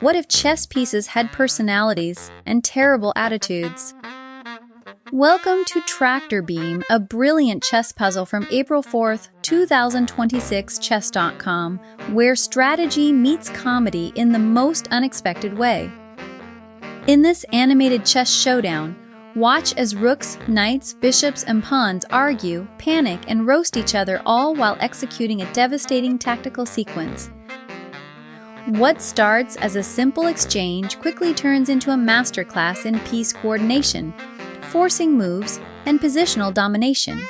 What if chess pieces had personalities and terrible attitudes? Welcome to Tractor Beam, a brilliant chess puzzle from April 4th, 2026 chess.com, where strategy meets comedy in the most unexpected way. In this animated chess showdown, watch as rooks, knights, bishops, and pawns argue, panic, and roast each other, all while executing a devastating tactical sequence. What starts as a simple exchange quickly turns into a masterclass in piece coordination, forcing moves, and positional domination.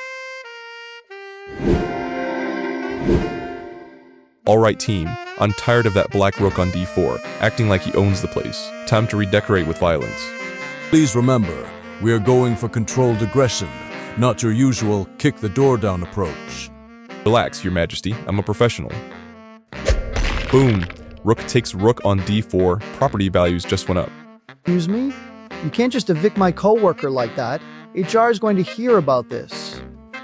Alright team, I'm tired of that black rook on d4, acting like he owns the place. Time to redecorate with violence. Please remember, we are going for controlled aggression, not your usual kick-the-door-down approach. Relax, your majesty, I'm a professional. Boom! Rook takes rook on d4, property values just went up. Excuse me? You can't just evict my coworker like that. HR is going to hear about this.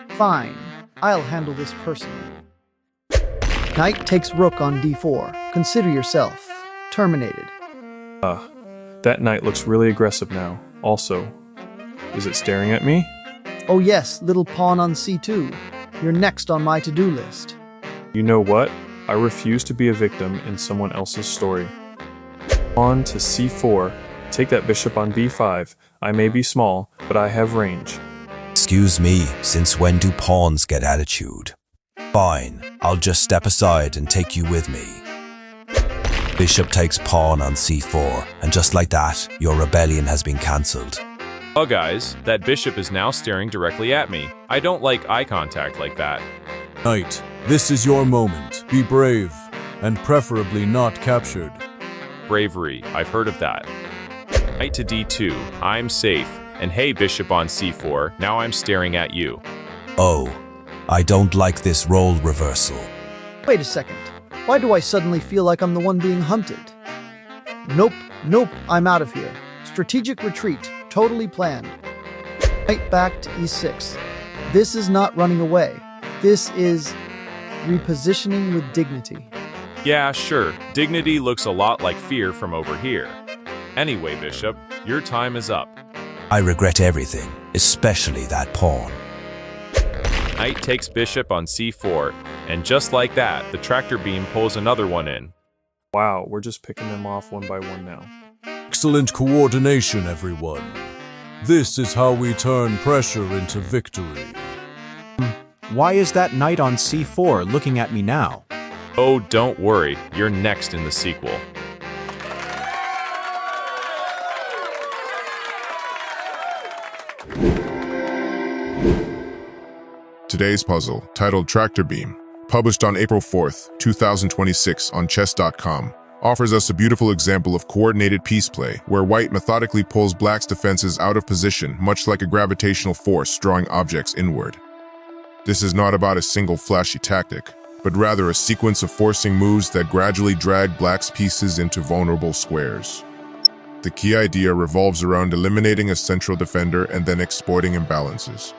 Fine, I'll handle this personally. Knight takes rook on d4. Consider yourself terminated. That knight looks really aggressive now. Also, is it staring at me? Oh yes, little pawn on c2. You're next on my to-do list. You know what? I refuse to be a victim in someone else's story. Pawn to c4. Take that bishop on b5. I may be small, but I have range. Excuse me, since when do pawns get attitude? Fine, I'll just step aside and take you with me. Bishop takes pawn on c4, and just like that, your rebellion has been cancelled. Oh guys, that bishop is now staring directly at me. I don't like eye contact like that. Knight, this is your moment. Be brave, and preferably not captured. Bravery, I've heard of that. Knight to d2, I'm safe. And hey, bishop on c4, now I'm staring at you. Oh, I don't like this role reversal. Wait a second. Why do I suddenly feel like I'm the one being hunted? Nope, I'm out of here. Strategic retreat, totally planned. Knight back to e6. This is not running away. This is repositioning with dignity. Yeah, sure, dignity looks a lot like fear from over here. Anyway, bishop, your time is up. I regret everything, especially that pawn. Knight takes bishop on c4, and just like that, the tractor beam pulls another one in. Wow, we're just picking them off one by one now. Excellent coordination, everyone. This is how we turn pressure into victory. Why is that knight on c4 looking at me now? Oh, don't worry, you're next in the sequel. Today's puzzle, titled Tractor Beam, published on April 4th, 2026 on chess.com, offers us a beautiful example of coordinated piece play, where white methodically pulls black's defenses out of position, much like a gravitational force drawing objects inward. This is not about a single flashy tactic, but rather a sequence of forcing moves that gradually drag black's pieces into vulnerable squares. The key idea revolves around eliminating a central defender and then exploiting imbalances.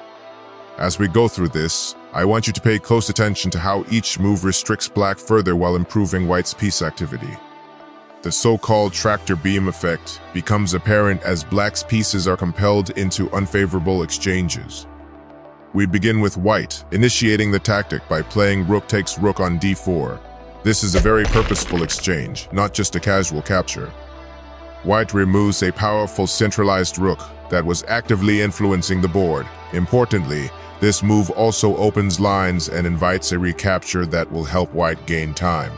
As we go through this, I want you to pay close attention to how each move restricts black further while improving white's piece activity. The so-called tractor beam effect becomes apparent as black's pieces are compelled into unfavorable exchanges. We begin with white, initiating the tactic by playing rook takes rook on d4. This is a very purposeful exchange, not just a casual capture. White removes a powerful centralized rook that was actively influencing the board. Importantly, this move also opens lines and invites a recapture that will help white gain time.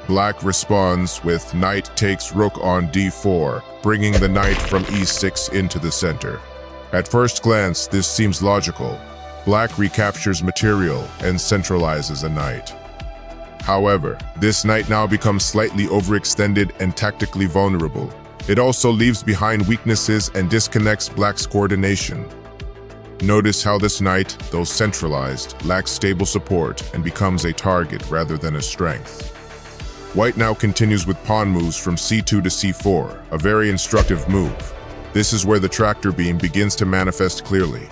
Black responds with knight takes rook on d4, bringing the knight from e6 into the center. At first glance, this seems logical. Black recaptures material and centralizes a knight. However, this knight now becomes slightly overextended and tactically vulnerable. It also leaves behind weaknesses and disconnects black's coordination. Notice how this knight, though centralized, lacks stable support and becomes a target rather than a strength. White now continues with pawn moves from c2 to c4, a very instructive move. This is where the tractor beam begins to manifest clearly.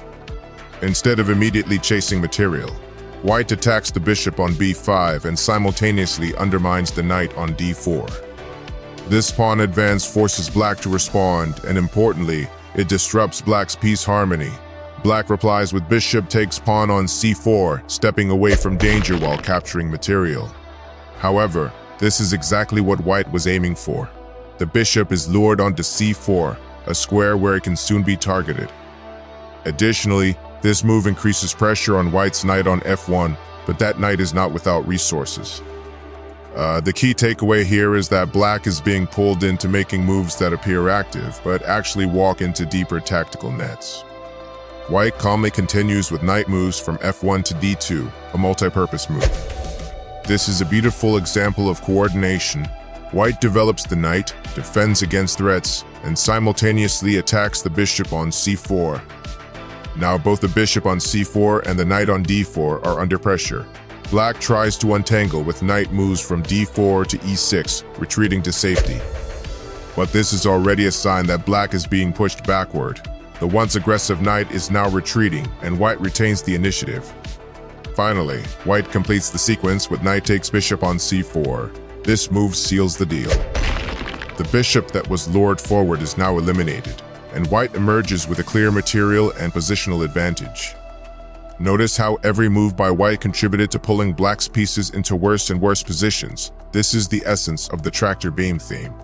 Instead of immediately chasing material, White attacks the bishop on b5 and simultaneously undermines the knight on d4. This pawn advance forces black to respond, and importantly, it disrupts black's piece harmony. Black replies with bishop takes pawn on c4, stepping away from danger while capturing material. However, this is exactly what white was aiming for. The bishop is lured onto c4, a square where it can soon be targeted. Additionally, this move increases pressure on white's knight on f1, but that knight is not without resources. The key takeaway here is that black is being pulled into making moves that appear active, but actually walk into deeper tactical nets. White calmly continues with knight moves from f1 to d2, a multi-purpose move. This is a beautiful example of coordination. White develops the knight, defends against threats, and simultaneously attacks the bishop on c4. Now both the bishop on c4 and the knight on d4 are under pressure. Black tries to untangle with knight moves from d4 to e6, retreating to safety. But this is already a sign that black is being pushed backward. The once aggressive knight is now retreating, and white retains the initiative. Finally, white completes the sequence with knight takes bishop on c4. This move seals the deal. The bishop that was lured forward is now eliminated, and white emerges with a clear material and positional advantage. Notice how every move by white contributed to pulling black's pieces into worse and worse positions. This is the essence of the tractor beam theme.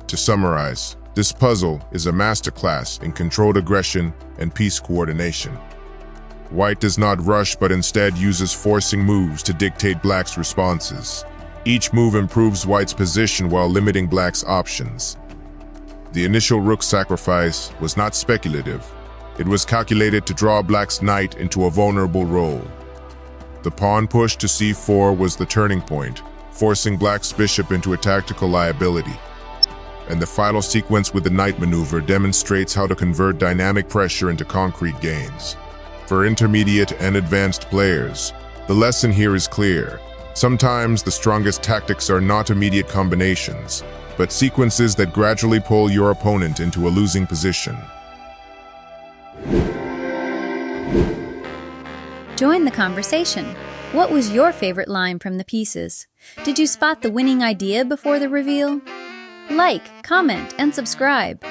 To summarize, this puzzle is a masterclass in controlled aggression and piece coordination. White does not rush but instead uses forcing moves to dictate black's responses. Each move improves white's position while limiting black's options. The initial rook sacrifice was not speculative. It was calculated to draw black's knight into a vulnerable role. The pawn push to c4 was the turning point, forcing black's bishop into a tactical liability. And the final sequence with the knight maneuver demonstrates how to convert dynamic pressure into concrete gains. For intermediate and advanced players, the lesson here is clear. Sometimes the strongest tactics are not immediate combinations, but sequences that gradually pull your opponent into a losing position. Join the conversation. What was your favorite line from the pieces? Did you spot the winning idea before the reveal? Like, comment, and subscribe.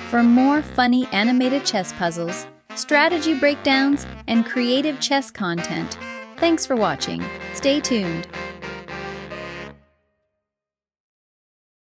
For more funny animated chess puzzles, strategy breakdowns, and creative chess content, thanks for watching. Stay tuned.